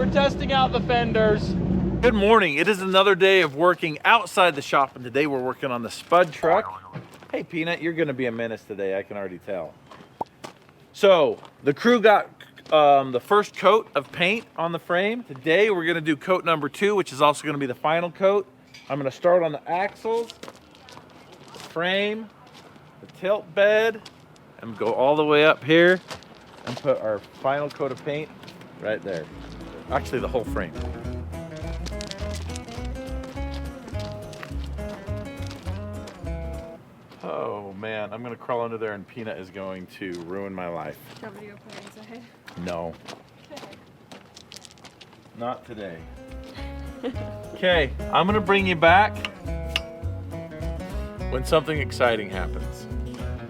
we're testing out the fenders. Good morning. It is another day of working outside the shop, and today we're working on the spud truck. Hey, Peanut, you're gonna be a menace today, I can already tell. So, the crew got the first coat of paint on the frame. Today, we're gonna do coat number 2, which is also gonna be the final coat. I'm gonna start on the axles, the frame, the tilt bed, and go all the way up here and put our final coat of paint right there. Actually, the whole frame. Oh man, I'm gonna crawl under there and Peanut is going to ruin my life. Do you want me to go play inside? No. Not today. Okay, I'm gonna bring you back when something exciting happens.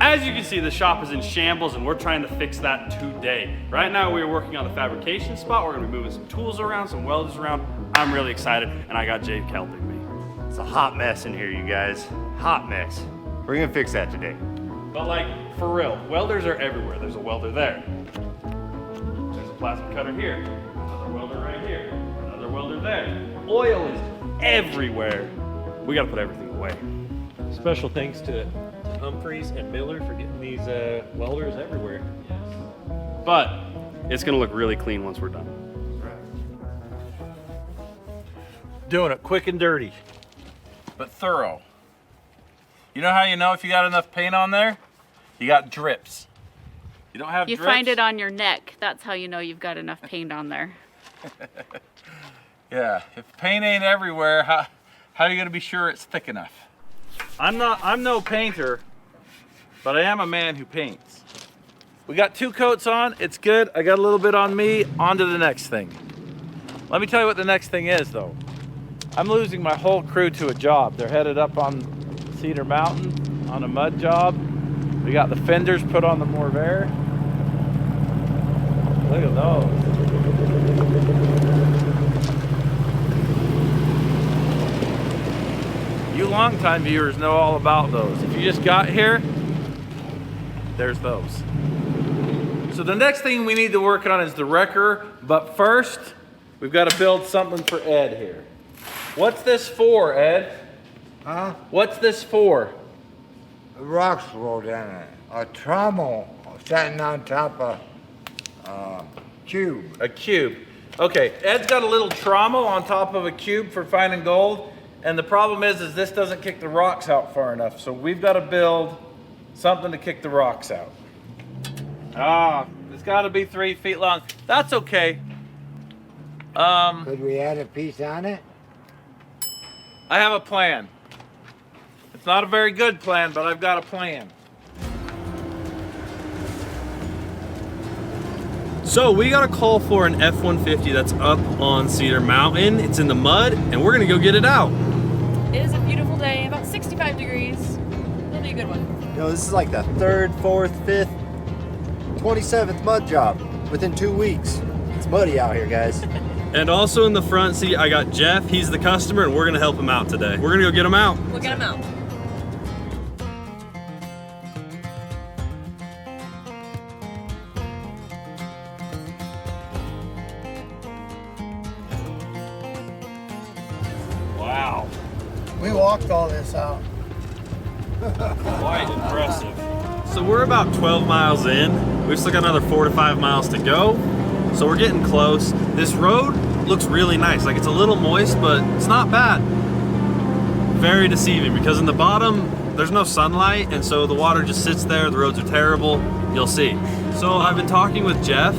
As you can see, the shop is in shambles and we're trying to fix that today. Right now we are working on the fabrication spot. We're gonna be moving some tools around, some welders around. I'm really excited and I got Jake helping me. It's a hot mess in here, you guys. Hot mess. We're gonna fix that today. But like, for real, welders are everywhere. There's a welder there. There's a plasma cutter here. Another welder right here. Another welder there. Oil is everywhere. We gotta put everything away. Special thanks to Humphreys and Miller for getting these welders everywhere. But it's gonna look really clean once we're done. Doing it quick and dirty, but thorough. You know how you know if you got enough paint on there? You got drips. You don't have You drips? find it on your neck. That's how you know you've got enough paint on there. Yeah, if paint ain't everywhere, how are you gonna be sure it's thick enough? I'm no painter, but I am a man who paints. We got 2 coats on, it's good. I got a little bit on me, on to the next thing. Let me tell you what the next thing is though. I'm losing my whole crew to a job. They're headed up on Cedar Mountain on a mud job. We got the fenders put on the Corvair. Look at those. You longtime viewers know all about those. If you just got here, there's those. So the next thing we need to work on is the wrecker, but first, we've got to build something for Ed here. What's this for, Ed? Huh? What's this for? Rocks rolled in it. A trommel sitting on top of cube. A cube. Okay, Ed's got a little trommel on top of a cube for finding gold, and the problem is this doesn't kick the rocks out far enough, so we've got to build something to kick the rocks out. It's got to be 3 feet long. That's okay. Could we add a piece on it? I have a plan. It's not a very good plan, but I've got a plan. So we got a call for an F-150 that's up on Cedar Mountain. It's in the mud, and we're gonna go get it out. It is a beautiful day, about 65 degrees. It'll be a good one. You know, this is like the 3rd, 4th, 5th, 27th mud job within 2 weeks. It's muddy out here, guys. And also in the front seat, I got Jeff. He's the customer, and we're gonna help him out today. We're gonna go get him out. We'll get them out. Wow, We walked all this out. quite impressive. So we're about 12 miles in. We've still got another 4 to 5 miles to go. So we're getting close. This road looks really nice. Like, it's a little moist, but it's not bad. Very deceiving because in the bottom, there's no sunlight, and so the water just sits there. The roads are terrible. You'll see. So I've been talking with Jeff,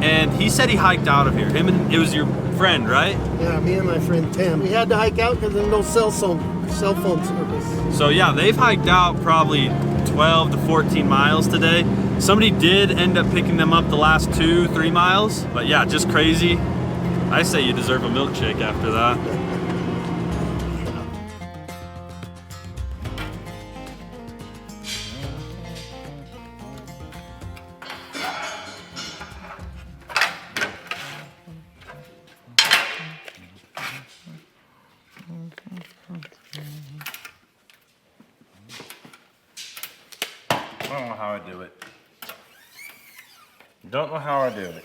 and he said he hiked out of here. It was your friend, right? Yeah, me and my friend Tim. We had to hike out because there's no cell phone service. So yeah, they've hiked out probably 12 to 14 miles today. Somebody did end up picking them up the last 2-3 miles, but yeah, just crazy. I say you deserve a milkshake after that. I don't know how I do it. Don't know how I do it.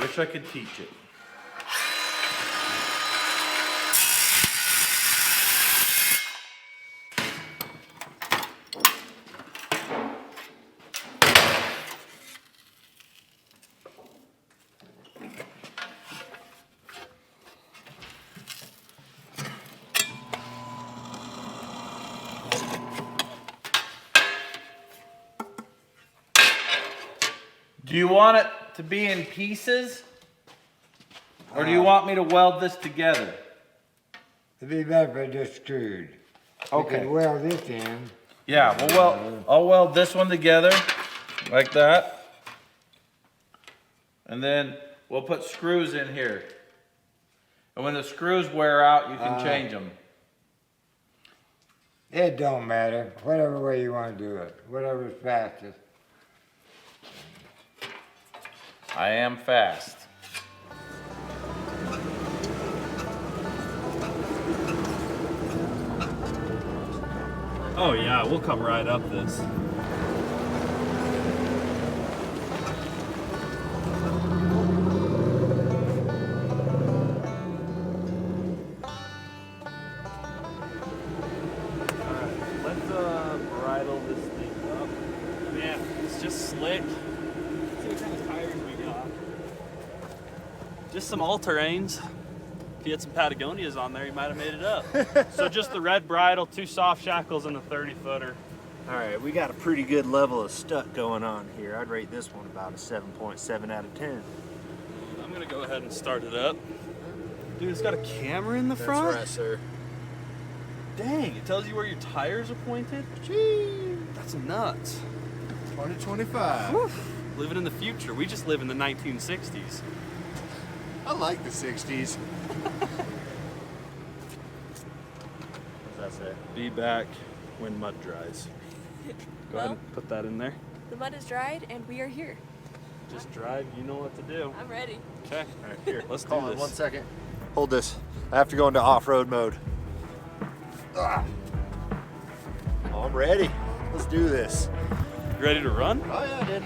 Wish I could teach it. Do you want it to be in pieces? Or do you want me to weld this together? It'd be better if it just screwed. Okay. You can weld this in. Yeah, I'll weld this one together like that. And then we'll put screws in here. And when the screws wear out, you can change them. It don't matter. Whatever way you want to do it. Whatever's fastest. I am fast. Oh yeah, we'll come right up this. Bridle this thing up. Man, it's just slick. See what kind of tires we got. Just some all-terrains. If you had some Patagonias on there, you might have made it up. So just the red bridle, 2 soft shackles, and the 30-footer. All right, we got a pretty good level of stuck going on here. I'd rate this one about a 7.7 out of 10. I'm gonna go ahead and start it up. Dude, it's got a camera in the front? That's right, sir. Dang, it tells you where your tires are pointed? Gee, that's nuts. 2025. Whew. Living in the future. We just live in the 1960s. I like the 60s. What's that say? Be back when mud dries. Go ahead and put that in there. The mud is dried and we are here. Just drive, you know what to do. I'm ready. Okay, all right, here, let's do Hold on this. 1 second. Hold this. I have to go into off-road mode. Oh, I'm ready. Let's do this. You ready to run? Oh yeah, I did.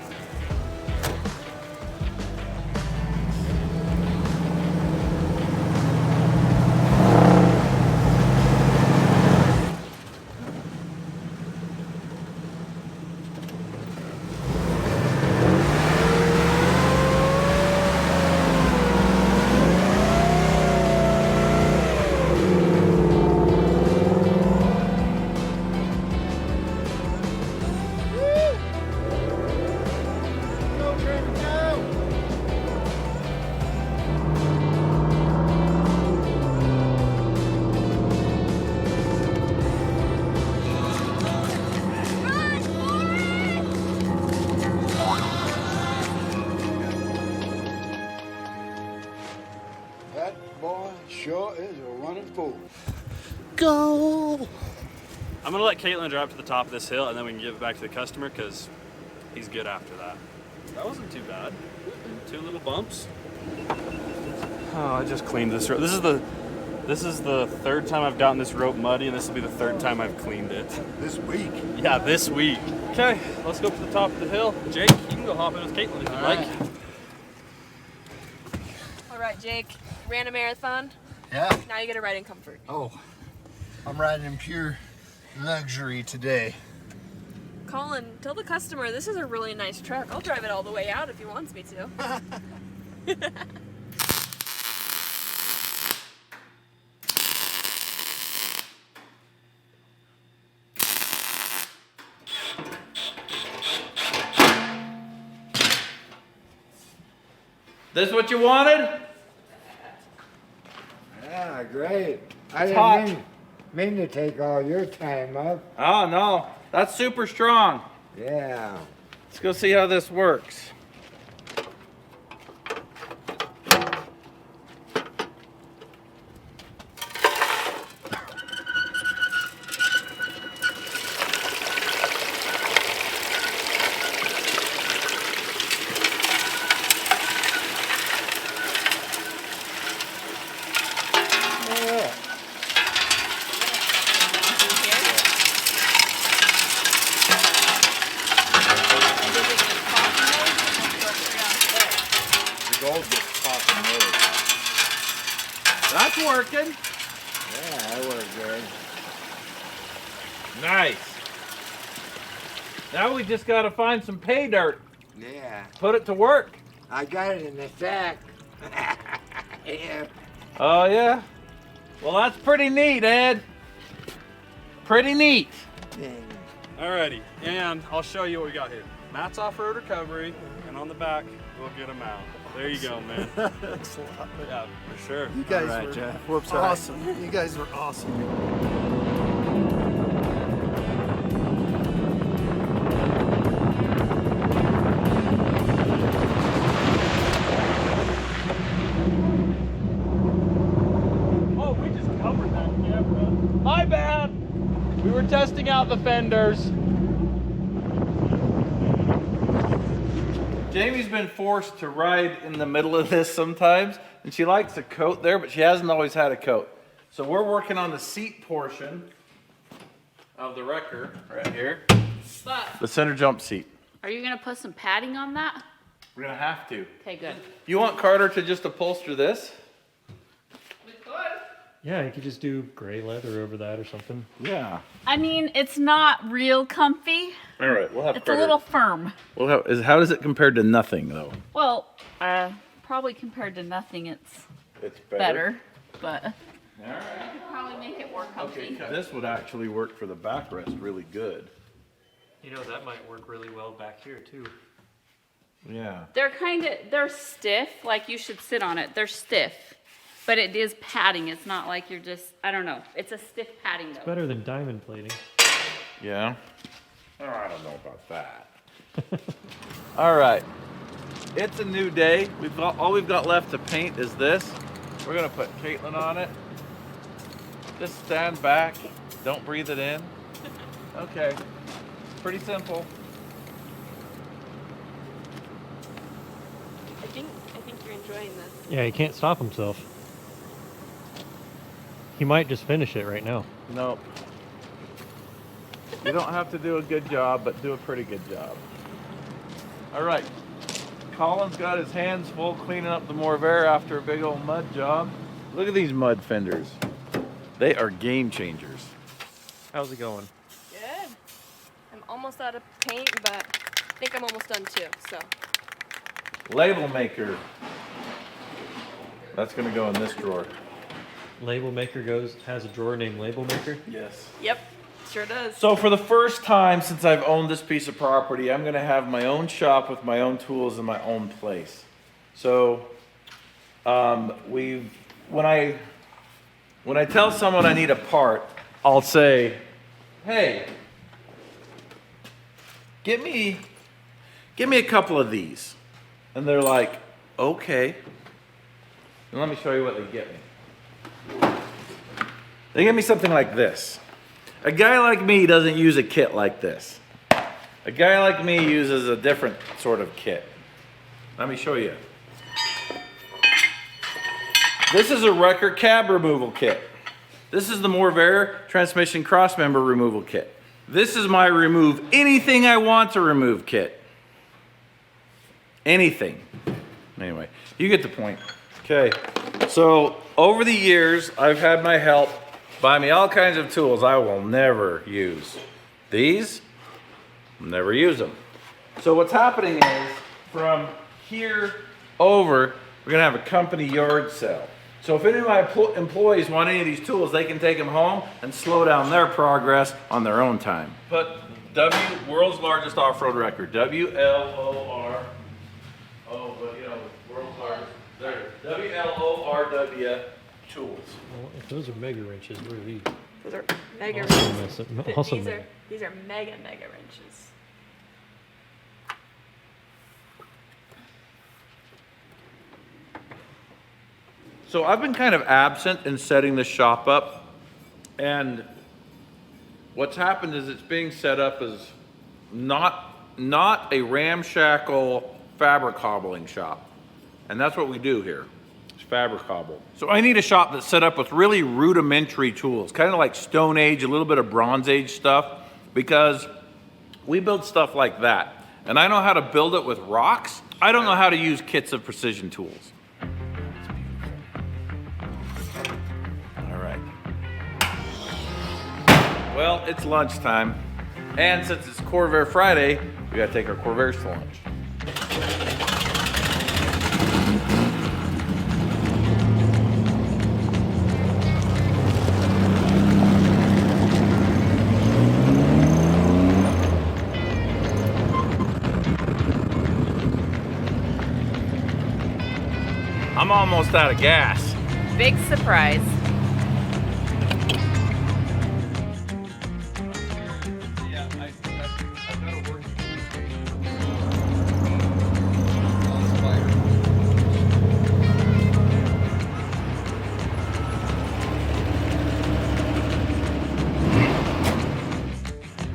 That boy sure is a running fool. Go! I'm gonna let Caitlin drive to the top of this hill and then we can give it back to the customer because he's good after that. That wasn't too bad. 2 little bumps. Oh, I just cleaned this rope. This is the 3rd time I've gotten this rope muddy, and this will be the 3rd time I've cleaned it. This week. Yeah, this week. Okay, let's go to the top of the hill. Jake, you can go hop in with Caitlin if you'd like. All right, Jake. Ran a marathon. Yeah. Now you get a ride in comfort. Oh, I'm riding in pure luxury today. Colin, tell the customer this is a really nice truck. I'll drive it all the way out if he wants me to. This what you wanted? Yeah, great. I It's didn't hot. mean to take all your time up. Oh no, that's super strong. Yeah. Let's go see how this works. That's working. Yeah, that worked good. Nice. Now we just gotta find some pay dirt. Yeah. Put it to work. I got it in the sack. Yeah. Oh yeah? Well, that's pretty neat, Ed. Pretty neat. Alrighty, and I'll show you what we got here. Matt's off-road recovery, and on the back, we'll get them out. There you go, man. Thanks a lot. Yeah, for sure. You guys All right, were Jeff. Whoops, sorry. awesome. You guys were awesome. Oh, we just covered that camera. My bad. We were testing out the fenders. Jamie's been forced to ride in the middle of this sometimes, and she likes a coat there, but she hasn't always had a coat. So we're working on the seat portion of the wrecker right here, But the center jump seat. are you gonna put some padding on that? We're gonna have to. Okay, good. You want Carter to just upholster this? We could. Yeah, you could just do gray leather over that or something. Yeah. I mean, it's not real comfy. All right, we'll have It's Carter. a little firm. We'll have, how does it compare to nothing though? Well, probably compared to nothing, it's It's better, but All right. I could probably make it more comfy. This would actually work for the backrest really good. You know, that might work really well back here too. Yeah. They're stiff, like you should sit on it. They're stiff, but it is padding. It's not like you're just, I don't know. It's a stiff padding though. Better than diamond plating. Yeah. Oh, I don't know about that. All right. It's a new day. All we've got left to paint is this. We're gonna put Caitlin on it. Just stand back. Don't breathe it in. Okay. Pretty simple. I think you're enjoying this. Yeah, he can't stop himself. He might just finish it right now. Nope. You don't have to do a good job, but do a pretty good job. All right. Colin's got his hands full cleaning up the Morvair after a big old mud job. Look at these mud fenders. They are game changers. How's it going? Good. I'm almost out of paint, but I think I'm almost done too, so. Label maker. That's gonna go in this drawer. Label maker has a drawer named Label Maker. Yes. Yep, sure does. So for the first time since I've owned this piece of property, I'm gonna have my own shop with my own tools in my own place. So when I tell someone I need a part, I'll say, hey, get me a couple of these. And they're like, okay. And let me show you what they get me. They get me something like this. A guy like me doesn't use a kit like this. A guy like me uses a different sort of kit. Let me show you. This is a wrecker cab removal kit. This is the Morvair transmission crossmember removal kit. This is my remove anything I want to remove kit. Anything. Anyway, you get the point. Okay, so over the years, I've had my help buy me all kinds of tools I will never use. These, never use them. So what's happening is, from here over, we're gonna have a company yard sale. So if any of my employees want any of these tools, they can take them home and slow down their progress on their own time. Put world's largest off-road record, WLOR. Oh, but you know, world's largest. There, WLORW tools. Well, if those are mega wrenches, what are these? Those are mega Awesome, wrenches. awesome. These are mega wrenches. So I've been kind of absent in setting the shop up, and what's happened is it's being set up as not a ramshackle fabric cobbling shop. And that's what we do here, is fabric cobble. So I need a shop that's set up with really rudimentary tools, kind of like Stone Age, a little bit of Bronze Age stuff, because we build stuff like that. And I know how to build it with rocks. I don't know how to use kits of precision tools. All right. Well, it's lunchtime. And since it's Corvair Friday, we gotta take our Corvairs to lunch. I'm almost out of gas. Big surprise.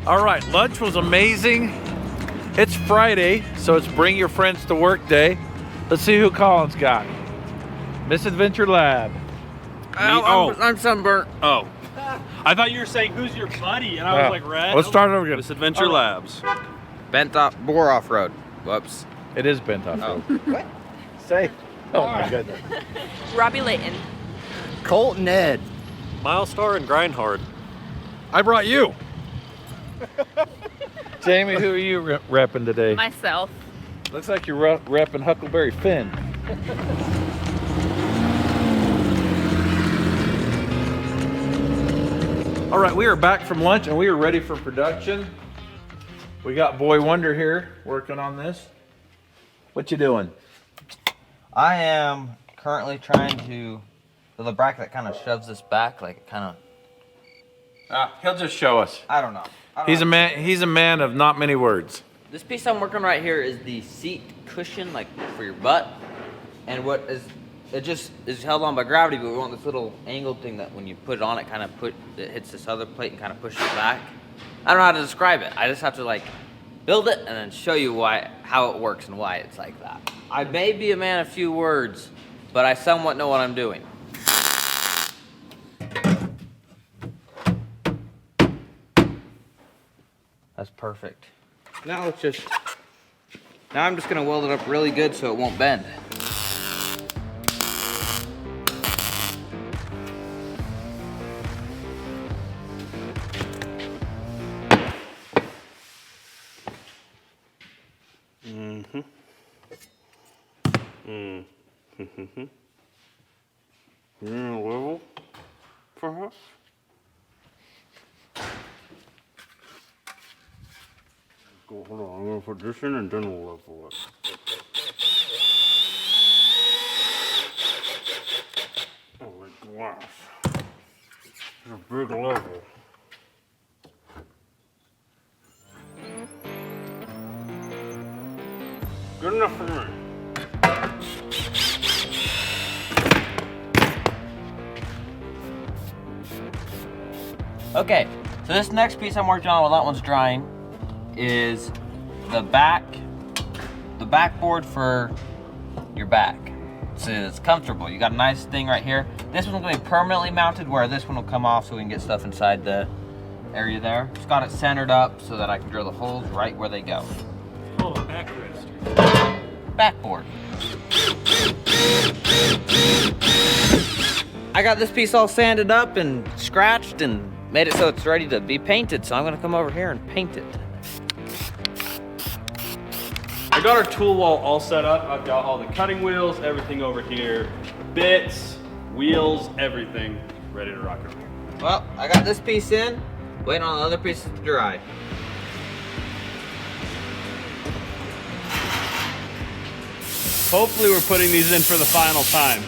All right, lunch was amazing. It's Friday, so it's bring your friends to work day. Let's see who Colin's got. Misadventure Lab. I'm sunburnt. Oh. I thought you were saying, who's your buddy? And I was like, Red. Let's start over again. Misadventure Labs. Bent off MORR off-road. Whoops. It is bent off. Oh. What? Say. Oh my goodness. Robbie Layton. Colt and Ed. Milestar and Grindhard. I brought you. Jamie, who are you repping today? Myself. Looks like you're repping Huckleberry Finn. All right, we are back from lunch and we are ready for production. We got Boy Wonder here working on this. What you doing? I am currently trying to build a bracket that kind of shoves this back, like it kind of. He'll just show us. I don't know. He's a man of not many words. This piece I'm working on right here is the seat cushion, like for your butt, and it just is held on by gravity. But we want this little angled thing that when you put it on, it kind of it hits this other plate and kind of pushes it back. I don't know how to describe it. I just have to like build it and then show you how it works and why it's like that. I may be a man of few words, but I somewhat know what I'm doing. That's perfect. Now I'm just gonna weld it up really good so it won't bend. You're in a level, perhaps? Hold on, I'm gonna put this in and then we'll level it. Oh, like glass. It's a big level. Good enough for me. Okay, so this next piece I'm working on while that one's drying is the backboard for your back. So it's comfortable. You got a nice thing right here. This one's gonna be permanently mounted where this one will come off so we can get stuff inside the area there. Just got it centered up so that I can drill the holes right where they go. Oh, backrest. Backboard. I got this piece all sanded up and scratched and made it so it's ready to be painted, so I'm gonna come over here and paint it. I got our tool wall all set up. I've got all the cutting wheels, everything over here, bits, wheels, everything ready to rock and roll. Well, I got this piece in, waiting on the other pieces to dry. Hopefully we're putting these in for the final time.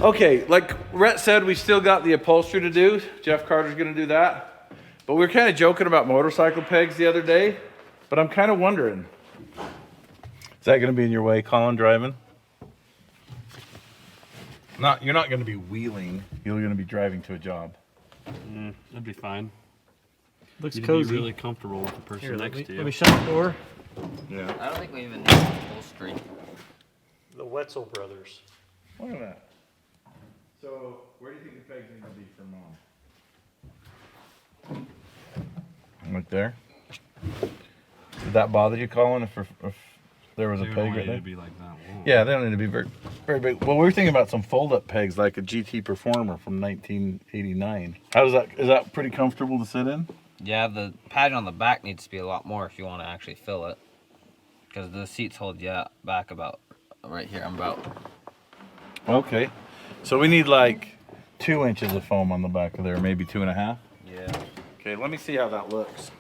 Okay, like Rhett said, we still got the upholstery to do. Jeff Carter's gonna do that. But we were kind of joking about motorcycle pegs the other day, but I'm kind of wondering. Is that gonna be in your way, Colin, driving? You're not gonna be wheeling, you're gonna be driving to a job. That'd be fine. Looks You'd cozy. be really comfortable with the person Here, next to you. let me shut the door. Yeah. I don't think we even need upholstery. The Wetzel brothers. Look at that. So, where do you think the pegs need to be for Mom? Right there. Did that bother you, Colin, if there was a peg right there? To be like that long. Yeah, they don't need to be very, very big. Well, we were thinking about some fold-up pegs like a GT Performer from 1989. Is that pretty comfortable to sit in? Yeah, the padding on the back needs to be a lot more if you want to actually fill it. Because the seats hold you back about right here. I'm about. Okay. So we need like 2 inches of foam on the back of there, maybe 2.5. Yeah. Okay, let me see how that looks.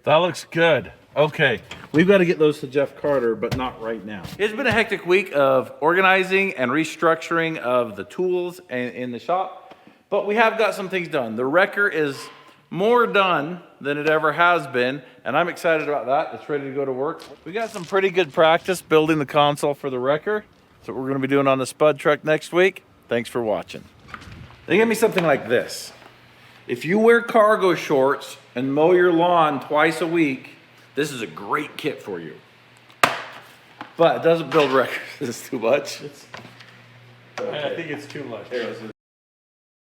That looks good. Okay, we've got to get those to Jeff Carter, but not right now. It's been a hectic week of organizing and restructuring of the tools in the shop, but we have got some things done. The wrecker is more done than it ever has been, and I'm excited about that. It's ready to go to work. We got some pretty good practice building the console for the wrecker. That's what we're going to be doing on the Spud truck next week. Thanks for watching. They gave me something like this. If you wear cargo shorts and mow your lawn twice a week, this is a great kit for you. But it doesn't build records. This is too much. I think it's too much. Here, this is